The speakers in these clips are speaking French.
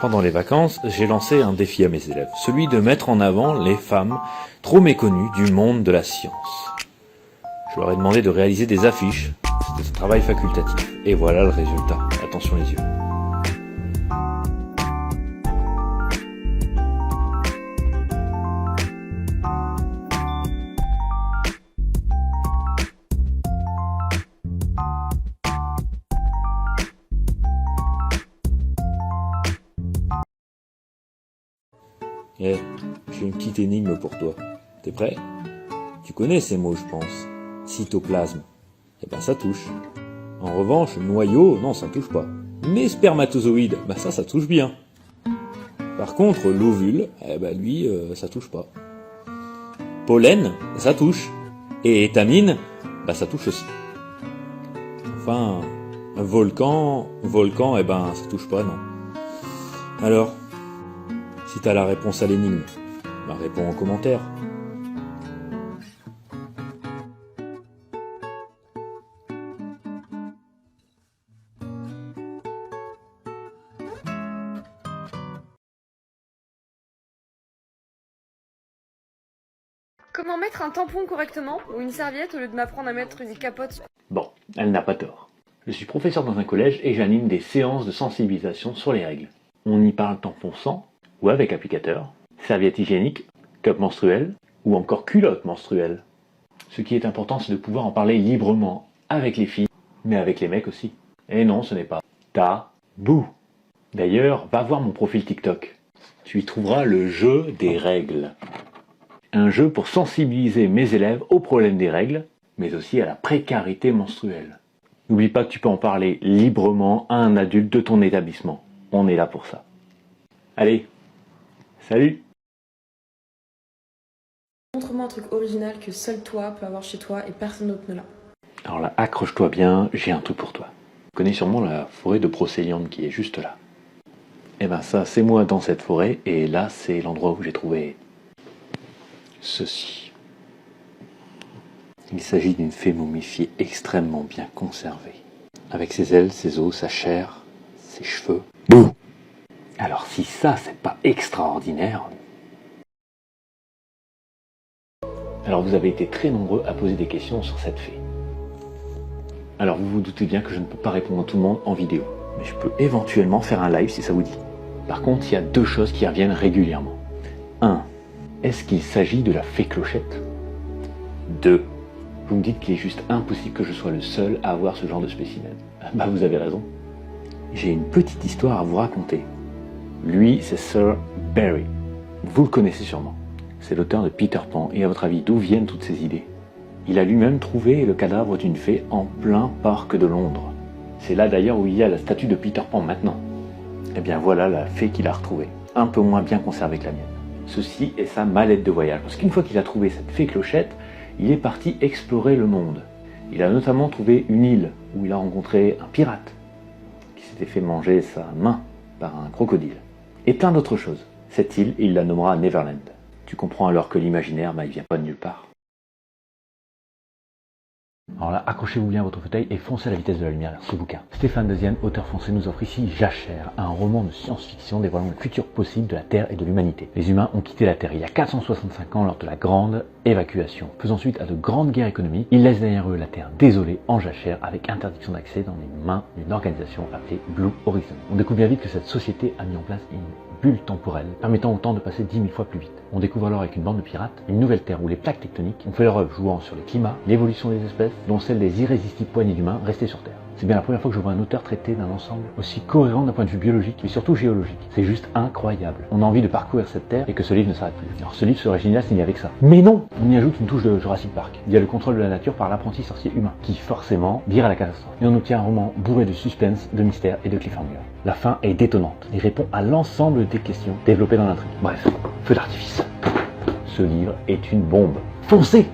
Pendant les vacances, j'ai lancé un défi à mes élèves, celui de mettre en avant les femmes trop méconnues du monde de la science. Je leur ai demandé de réaliser des affiches, c'était un travail facultatif, et voilà le résultat. Attention les yeux. Eh, j'ai une petite énigme pour toi. T'es prêt? Tu connais ces mots, je pense. Cytoplasme. Eh ben, ça touche. En revanche, noyau, non, ça touche pas. Mais spermatozoïde, bah ça touche bien. Par contre, l'ovule, eh ben lui, ça touche pas. Pollen, ça touche. Et étamine, bah ça touche aussi. Enfin, volcan, eh ben, ça touche pas, non. Alors, si t'as la réponse à l'énigme, bah réponds en commentaire. Comment mettre un tampon correctement ou une serviette au lieu de m'apprendre à mettre des capotes? Bon, elle n'a pas tort. Je suis professeur dans un collège et j'anime des séances de sensibilisation sur les règles. On y parle tampon sans ou avec applicateur, serviette hygiénique, cup menstruel ou encore culotte menstruelle. Ce qui est important, c'est de pouvoir en parler librement avec les filles, mais avec les mecs aussi. Et non, ce n'est pas tabou. D'ailleurs, va voir mon profil TikTok. Tu y trouveras le jeu des règles. Un jeu pour sensibiliser mes élèves aux problèmes des règles, mais aussi à la précarité menstruelle. N'oublie pas que tu peux en parler librement à un adulte de ton établissement. On est là pour ça. Allez, salut! Montre-moi un truc original que seul toi peux avoir chez toi et personne d'autre ne l'a. Alors là, accroche-toi bien, j'ai un truc pour toi. Tu connais sûrement la forêt de Brocéliande qui est juste là. Eh ben ça, c'est moi dans cette forêt, et là, c'est l'endroit où j'ai trouvé ceci. Il s'agit d'une fée momifiée extrêmement bien conservée. Avec ses ailes, ses os, sa chair, ses cheveux. Bouh! Alors si ça, c'est pas extraordinaire... Alors vous avez été très nombreux à poser des questions sur cette fée. Alors vous vous doutez bien que je ne peux pas répondre à tout le monde en vidéo. Mais je peux éventuellement faire un live si ça vous dit. Par contre, il y a deux choses qui reviennent régulièrement. 1. Est-ce qu'il s'agit de la fée Clochette? 2. Vous me dites qu'il est juste impossible que je sois le seul à avoir ce genre de spécimen. Bah vous avez raison. J'ai une petite histoire à vous raconter. Lui, c'est Sir Barry. Vous le connaissez sûrement. C'est l'auteur de Peter Pan. Et à votre avis, d'où viennent toutes ces idées? Il a lui-même trouvé le cadavre d'une fée en plein parc de Londres. C'est là d'ailleurs où il y a la statue de Peter Pan maintenant. Et bien voilà la fée qu'il a retrouvée. Un peu moins bien conservée que la mienne. Ceci est sa mallette de voyage. Parce qu'une fois qu'il a trouvé cette fée Clochette, il est parti explorer le monde. Il a notamment trouvé une île où il a rencontré un pirate qui s'était fait manger sa main par un crocodile. Et plein d'autres choses. Cette île, il la nommera Neverland. Tu comprends alors que l'imaginaire, il vient pas de nulle part. Alors là, accrochez-vous bien à votre fauteuil et foncez à la vitesse de la lumière vers ce bouquin. Stéphane Deuxième, auteur français, nous offre ici Jachère, un roman de science-fiction dévoilant le futur possible de la Terre et de l'humanité. Les humains ont quitté la Terre il y a 465 ans lors de la grande évacuation. Faisant suite à de grandes guerres économiques, ils laissent derrière eux la Terre désolée en jachère avec interdiction d'accès dans les mains d'une organisation appelée Blue Horizon. On découvre bien vite que cette société a mis en place une bulle temporelle permettant au temps de passer 10 000 fois plus vite. On découvre alors avec une bande de pirates une nouvelle Terre où les plaques tectoniques ont fait leur œuvre jouant sur le climat, l'évolution des espèces, dont celle des irrésistibles poignées d'humains restés sur Terre. C'est bien la première fois que je vois un auteur traiter d'un ensemble aussi cohérent d'un point de vue biologique, mais surtout géologique. C'est juste incroyable. On a envie de parcourir cette Terre et que ce livre ne s'arrête plus. Alors ce livre serait génial s'il n'y avait que ça. Mais non! On y ajoute une touche de Jurassic Park, via le contrôle de la nature par l'apprenti sorcier humain, qui forcément vire à la catastrophe. Et on obtient un roman bourré de suspense, de mystère et de cliffhanger. La fin est détonnante et répond à l'ensemble des questions développées dans l'intrigue. Bref, feu d'artifice. Ce livre est une bombe. Foncez!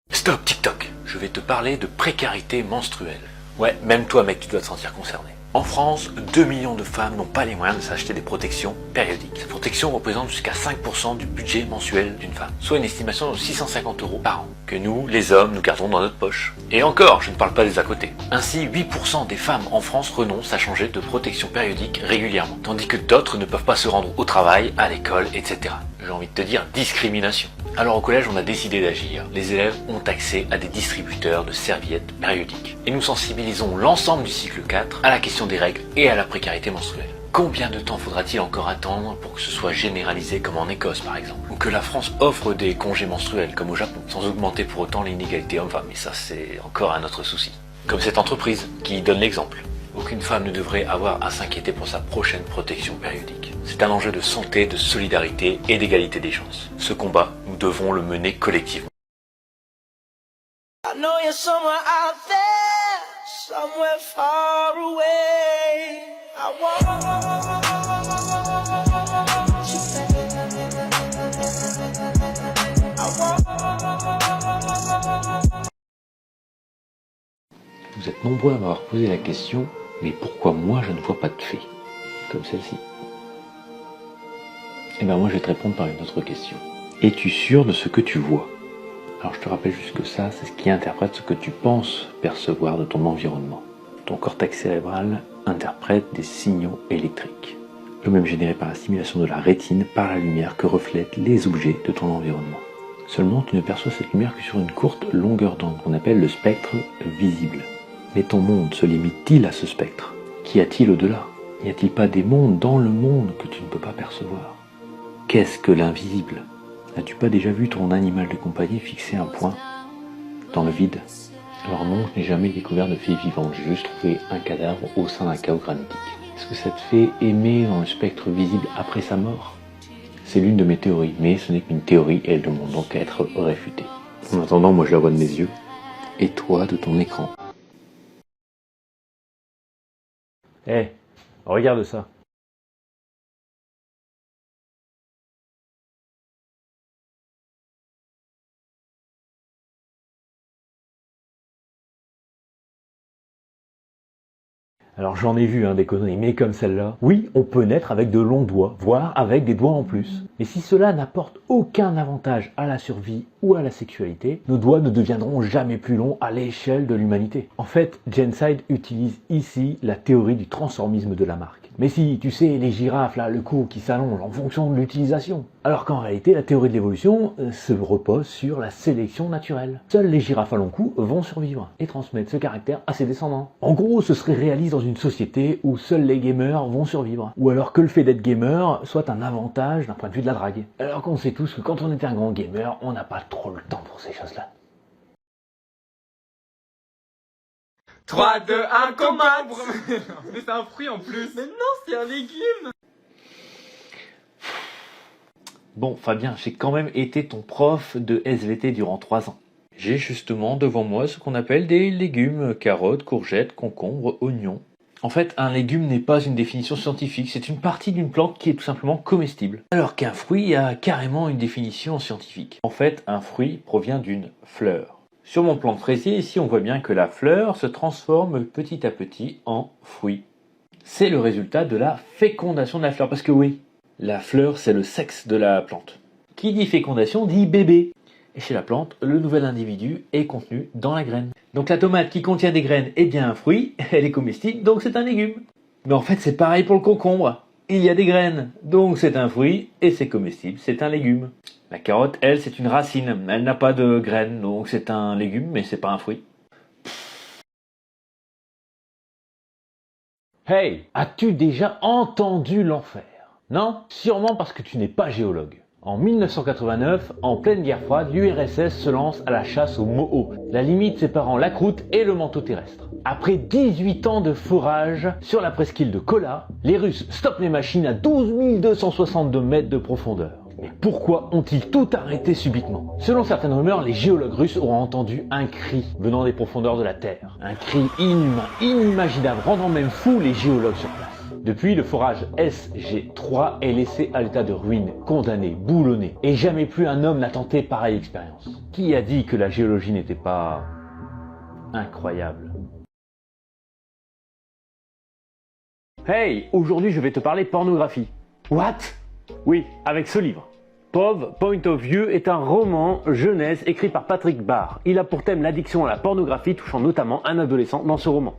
Stop TikTok, je vais te parler de précarité menstruelle. Ouais, même toi mec, tu dois te sentir concerné. En France, 2 millions de femmes n'ont pas les moyens de s'acheter des protections périodiques. Ces protections représentent jusqu'à 5% du budget mensuel d'une femme, soit une estimation de 650 € par an, que nous, les hommes, nous gardons dans notre poche. Et encore, je ne parle pas des à côté. Ainsi, 8% des femmes en France renoncent à changer de protection périodique régulièrement, tandis que d'autres ne peuvent pas se rendre au travail, à l'école, etc. J'ai envie de te dire discrimination. Alors au collège, on a décidé d'agir. Les élèves ont accès à des distributeurs de serviettes périodiques. Et nous sensibilisons l'ensemble du cycle 4 à la question des règles et à la précarité menstruelle. Combien de temps faudra-t-il encore attendre pour que ce soit généralisé comme en Écosse par exemple? Ou que la France offre des congés menstruels comme au Japon, sans augmenter pour autant l'inégalité homme-femme. Mais ça c'est encore un autre souci. Comme cette entreprise qui donne l'exemple. Aucune femme ne devrait avoir à s'inquiéter pour sa prochaine protection périodique. C'est un enjeu de santé, de solidarité et d'égalité des chances. Ce combat, nous devons le mener collectivement. I know you're somewhere out there, somewhere far away. Vous êtes nombreux à m'avoir posé la question, mais pourquoi moi je ne vois pas de fées, comme celle-ci? Eh bien moi je vais te répondre par une autre question. Es-tu sûr de ce que tu vois? Alors je te rappelle juste que ça, c'est ce qui interprète ce que tu penses percevoir de ton environnement. Ton cortex cérébral interprète des signaux électriques, eux-mêmes générés par la stimulation de la rétine par la lumière que reflètent les objets de ton environnement. Seulement tu ne perçois cette lumière que sur une courte longueur d'onde qu'on appelle le spectre visible. Mais ton monde se limite-t-il à ce spectre? Qu'y a-t-il au-delà? N'y a-t-il pas des mondes dans le monde que tu ne peux pas percevoir? Qu'est-ce que l'invisible? N'as-tu pas déjà vu ton animal de compagnie fixer un point dans le vide? Alors non, je n'ai jamais découvert de fée vivante, j'ai juste trouvé un cadavre au sein d'un chaos granitique. Est-ce que cette fée émet dans le spectre visible après sa mort? C'est l'une de mes théories, mais ce n'est qu'une théorie et elle demande donc à être réfutée. En attendant, moi je la vois de mes yeux, et toi de ton écran. Eh, regarde ça. Alors j'en ai vu des conneries, mais comme celle-là. Oui, on peut naître avec de longs doigts, voire avec des doigts en plus. Mais si cela n'apporte aucun avantage à la survie ou à la sexualité, nos doigts ne deviendront jamais plus longs à l'échelle de l'humanité. En fait, Genside utilise ici la théorie du transformisme de Lamarck. Mais si, tu sais, les girafes, là, le cou qui s'allonge en fonction de l'utilisation. Alors qu'en réalité, la théorie de l'évolution se repose sur la sélection naturelle. Seuls les girafes à long cou vont survivre et transmettre ce caractère à ses descendants. En gros, ce serait réaliste dans une société où seuls les gamers vont survivre. Ou alors que le fait d'être gamer soit un avantage d'un point de vue de la drague. Alors qu'on sait tous que quand on est un grand gamer, on n'a pas trop le temps pour ces choses-là. 3, 2, 1, concombre. Mais c'est un fruit en plus. Mais non, c'est un légume. Bon, Fabien, j'ai quand même été ton prof de SVT durant 3 ans. J'ai justement devant moi ce qu'on appelle des légumes, carottes, courgettes, concombres, oignons. En fait, un légume n'est pas une définition scientifique, c'est une partie d'une plante qui est tout simplement comestible. Alors qu'un fruit a carrément une définition scientifique. En fait, un fruit provient d'une fleur. Sur mon plan de fraisier, ici, on voit bien que la fleur se transforme petit à petit en fruit. C'est le résultat de la fécondation de la fleur, parce que oui, la fleur, c'est le sexe de la plante. Qui dit fécondation dit bébé. Et chez la plante, le nouvel individu est contenu dans la graine. Donc la tomate qui contient des graines est bien un fruit, elle est comestible, donc c'est un légume. Mais en fait, c'est pareil pour le concombre. Il y a des graines, donc c'est un fruit, et c'est comestible, c'est un légume. La carotte, elle, c'est une racine, elle n'a pas de graines, donc c'est un légume, mais c'est pas un fruit. Hey, as-tu déjà entendu l'enfer? Non? Sûrement parce que tu n'es pas géologue. En 1989, en pleine guerre froide, l'URSS se lance à la chasse au Moho, la limite séparant la croûte et le manteau terrestre. Après 18 ans de forage sur la presqu'île de Kola, les Russes stoppent les machines à 12 262 mètres de profondeur. Mais pourquoi ont-ils tout arrêté subitement? Selon certaines rumeurs, les géologues russes auront entendu un cri venant des profondeurs de la Terre. Un cri inhumain, inimaginable, rendant même fous les géologues sur place. Depuis, le forage SG3 est laissé à l'état de ruine, condamné, boulonné. Et jamais plus un homme n'a tenté pareille expérience. Qui a dit que la géologie n'était pas incroyable? Hey, aujourd'hui je vais te parler de pornographie. What? Oui, avec ce livre. POV, Point of View, est un roman jeunesse écrit par Patrick Barr. Il a pour thème l'addiction à la pornographie, touchant notamment un adolescent dans ce roman.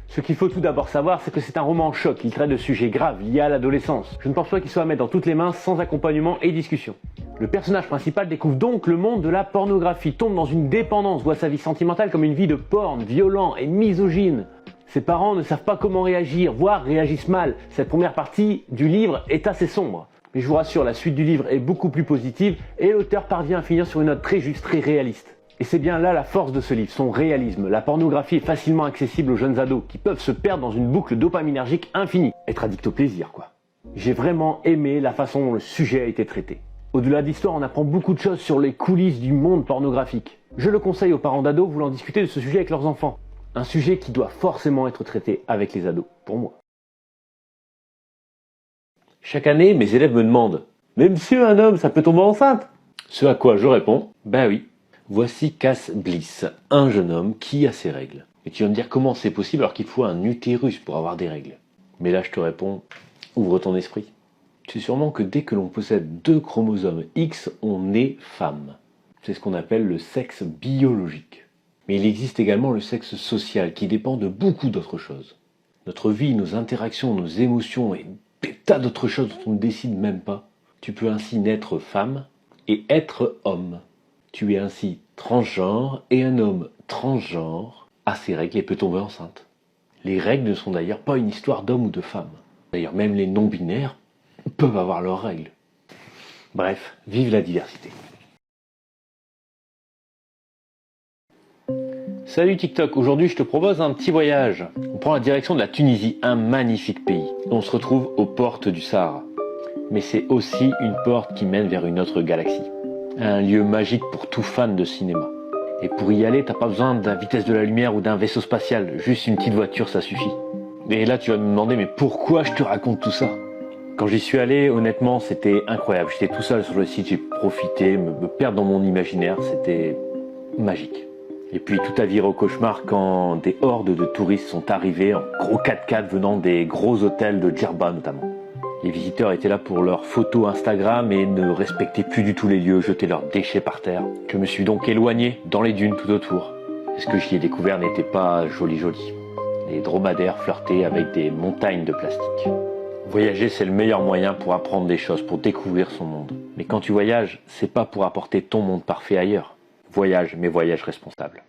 Ce qu'il faut tout d'abord savoir, c'est que c'est un roman choc. Il traite de sujets graves liés à l'adolescence. Je ne pense pas qu'il soit à mettre dans toutes les mains sans accompagnement et discussion. Le personnage principal découvre donc le monde de la pornographie, tombe dans une dépendance, voit sa vie sentimentale comme une vie de porn, violent et misogyne. Ses parents ne savent pas comment réagir, voire réagissent mal. Cette première partie du livre est assez sombre. Mais je vous rassure, la suite du livre est beaucoup plus positive et l'auteur parvient à finir sur une note très juste, très réaliste. Et c'est bien là la force de ce livre, son réalisme. La pornographie est facilement accessible aux jeunes ados qui peuvent se perdre dans une boucle dopaminergique infinie. Être addict au plaisir, quoi. J'ai vraiment aimé la façon dont le sujet a été traité. Au-delà de l'histoire, on apprend beaucoup de choses sur les coulisses du monde pornographique. Je le conseille aux parents d'ados voulant discuter de ce sujet avec leurs enfants. Un sujet qui doit forcément être traité avec les ados, pour moi. Chaque année, mes élèves me demandent « Mais monsieur, un homme, ça peut tomber enceinte ?» Ce à quoi je réponds « Ben oui, voici Cass Bliss, un jeune homme qui a ses règles. » Et tu vas me dire comment c'est possible alors qu'il faut un utérus pour avoir des règles. Mais là, je te réponds « Ouvre ton esprit. » Tu sais sûrement que dès que l'on possède 2 chromosomes X, on est femme. C'est ce qu'on appelle le sexe biologique. Mais il existe également le sexe social qui dépend de beaucoup d'autres choses. Notre vie, nos interactions, nos émotions et des tas d'autres choses dont on ne décide même pas. Tu peux ainsi naître femme et être homme. Tu es ainsi transgenre et un homme transgenre a ses règles et peut tomber enceinte. Les règles ne sont d'ailleurs pas une histoire d'homme ou de femme. D'ailleurs, même les non-binaires peuvent avoir leurs règles. Bref, vive la diversité. Salut TikTok, aujourd'hui je te propose un petit voyage. On prend la direction de la Tunisie, un magnifique pays. On se retrouve aux portes du Sahara. Mais c'est aussi une porte qui mène vers une autre galaxie. Un lieu magique pour tout fan de cinéma. Et pour y aller, t'as pas besoin de la vitesse de la lumière ou d'un vaisseau spatial, juste une petite voiture ça suffit. Et là tu vas me demander mais pourquoi je te raconte tout ça? Quand j'y suis allé, honnêtement c'était incroyable. J'étais tout seul sur le site, j'ai profité, me perdre dans mon imaginaire, c'était magique. Et puis tout a viré au cauchemar quand des hordes de touristes sont arrivés en gros 4x4 venant des gros hôtels de Djerba notamment. Les visiteurs étaient là pour leurs photos Instagram et ne respectaient plus du tout les lieux, jetaient leurs déchets par terre. Je me suis donc éloigné dans les dunes tout autour. Et ce que j'y ai découvert n'était pas joli. Les dromadaires flirtaient avec des montagnes de plastique. Voyager, c'est le meilleur moyen pour apprendre des choses, pour découvrir son monde. Mais quand tu voyages, c'est pas pour apporter ton monde parfait ailleurs. Voyage, mais voyage responsable.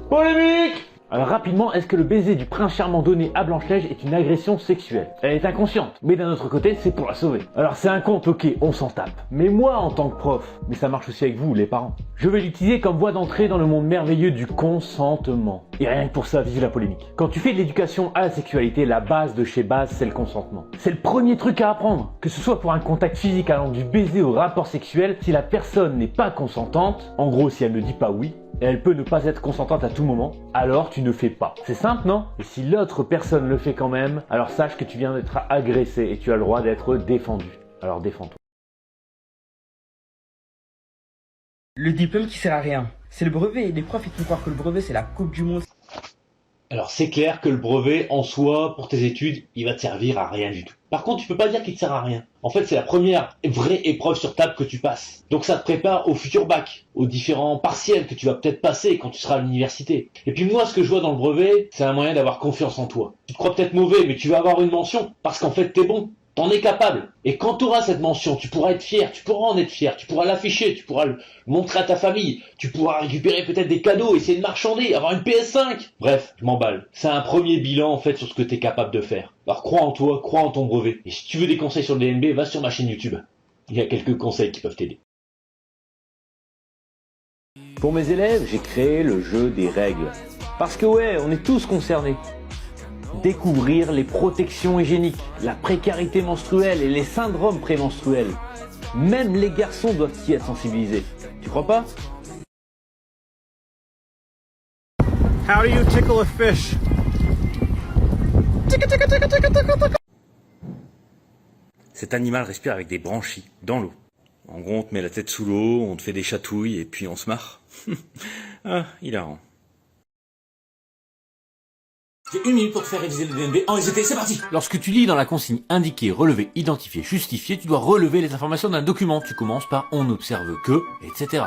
Polémique! Alors rapidement, est-ce que le baiser du prince charmant donné à Blanche-Neige est une agression sexuelle? Elle est inconsciente, mais d'un autre côté, c'est pour la sauver. Alors c'est un conte, ok, on s'en tape. Mais moi, en tant que prof, mais ça marche aussi avec vous, les parents, je vais l'utiliser comme voie d'entrée dans le monde merveilleux du consentement. Et rien que pour ça, vive la polémique. Quand tu fais de l'éducation à la sexualité, la base de chez base, c'est le consentement. C'est le premier truc à apprendre. Que ce soit pour un contact physique allant du baiser au rapport sexuel, si la personne n'est pas consentante, en gros si elle ne dit pas oui, et elle peut ne pas être consentante à tout moment, alors tu ne fais pas. C'est simple, non? Et si l'autre personne le fait quand même, alors sache que tu viens d'être agressé et tu as le droit d'être défendu. Alors défends-toi. Le diplôme qui sert à rien. C'est le brevet. Les profs ils font croire que le brevet c'est la coupe du monde. Alors c'est clair que le brevet en soi, pour tes études, il va te servir à rien du tout. Par contre, tu peux pas dire qu'il te sert à rien. En fait, c'est la première vraie épreuve sur table que tu passes. Donc ça te prépare au futur bac, aux différents partiels que tu vas peut-être passer quand tu seras à l'université. Et puis moi, ce que je vois dans le brevet, c'est un moyen d'avoir confiance en toi. Tu te crois peut-être mauvais, mais tu vas avoir une mention, parce qu'en fait, t'es bon. T'en es capable. Et quand tu auras cette mention, tu pourras être fier, tu pourras en être fier, tu pourras l'afficher, tu pourras le montrer à ta famille, tu pourras récupérer peut-être des cadeaux, essayer de marchander, avoir une PS5. Bref, je m'emballe. C'est un premier bilan en fait sur ce que tu es capable de faire. Alors crois en toi, crois en ton brevet. Et si tu veux des conseils sur le DNB, va sur ma chaîne YouTube. Il y a quelques conseils qui peuvent t'aider. Pour mes élèves, j'ai créé le jeu des règles. Parce que ouais, on est tous concernés. Découvrir les protections hygiéniques, la précarité menstruelle et les syndromes prémenstruels. Même les garçons doivent y être sensibilisés. Tu crois pas? How do you tickle a fish? Cet animal respire avec des branchies, dans l'eau. En gros, on te met la tête sous l'eau, on te fait des chatouilles et puis on se marre. Ah, hilarant. J'ai 1 minute pour te faire réviser le DNB en SVT, c'est parti. Lorsque tu lis dans la consigne indiquer, relever, identifier, justifier, tu dois relever les informations d'un document. Tu commences par on n'observe que, etc.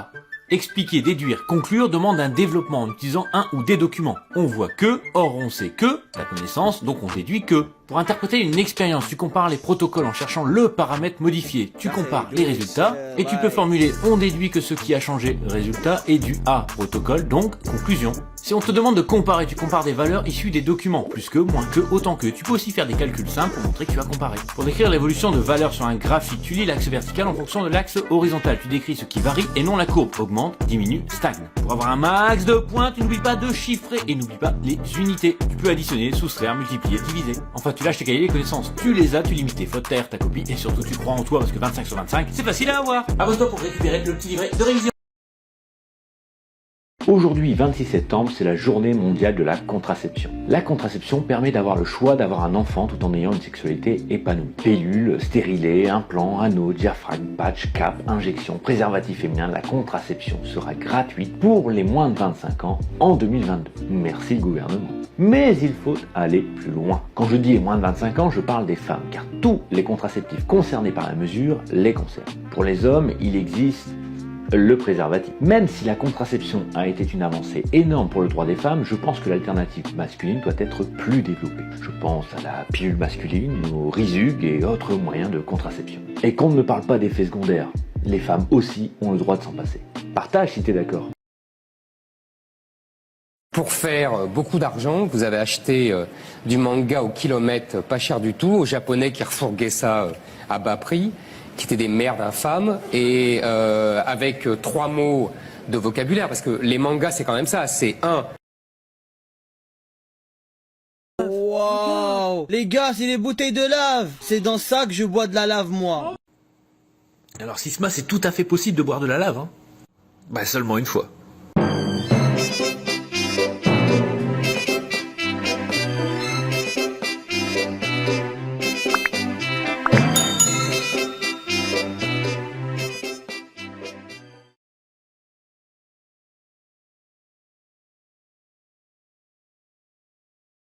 Expliquer, déduire, conclure demande un développement en utilisant un ou des documents. On voit que, or on sait que, la connaissance, donc on déduit que. Pour interpréter une expérience, tu compares les protocoles en cherchant le paramètre modifié. Tu compares les résultats et tu peux formuler on déduit que ce qui a changé, résultat, est dû à protocole, donc conclusion. Si on te demande de comparer, tu compares des valeurs issues des documents, plus que, moins que, autant que. Tu peux aussi faire des calculs simples pour montrer que tu as comparé. Pour décrire l'évolution de valeurs sur un graphique, tu lis l'axe vertical en fonction de l'axe horizontal. Tu décris ce qui varie et non la courbe. Augmente, diminue, stagne. Pour avoir un max de points, tu n'oublies pas de chiffrer et n'oublie pas les unités. Tu peux additionner, soustraire, multiplier, diviser. Enfin, tu lâches tes cahiers, les connaissances. Tu les as, tu limites tes fautes, ta copie et surtout tu crois en toi parce que 25 sur 25, c'est facile à avoir. Abonne-toi pour récupérer le petit livret de révision. Aujourd'hui, 26 septembre, c'est la journée mondiale de la contraception. La contraception permet d'avoir le choix d'avoir un enfant tout en ayant une sexualité épanouie. Pilule, stérilet, implant, anneau, diaphragme, patch, cap, injection, préservatif féminin, la contraception sera gratuite pour les moins de 25 ans en 2022. Merci gouvernement. Mais il faut aller plus loin. Quand je dis moins de 25 ans, je parle des femmes, car tous les contraceptifs concernés par la mesure les concernent. Pour les hommes, il existe le préservatif. Même si la contraception a été une avancée énorme pour le droit des femmes, je pense que l'alternative masculine doit être plus développée. Je pense à la pilule masculine, au Rizug et autres moyens de contraception. Et qu'on ne me parle pas d'effets secondaires, les femmes aussi ont le droit de s'en passer. Partage si t'es d'accord. Pour faire beaucoup d'argent, vous avez acheté du manga au kilomètre, pas cher du tout, aux Japonais qui refourguaient ça à bas prix, qui étaient des merdes infâmes, et avec 3 mots de vocabulaire, parce que les mangas c'est quand même ça, c'est un. Wow. Les gars, c'est des bouteilles de lave. C'est dans ça que je bois de la lave, moi. Alors Sisma, c'est tout à fait possible de boire de la lave, hein. Bah seulement une fois.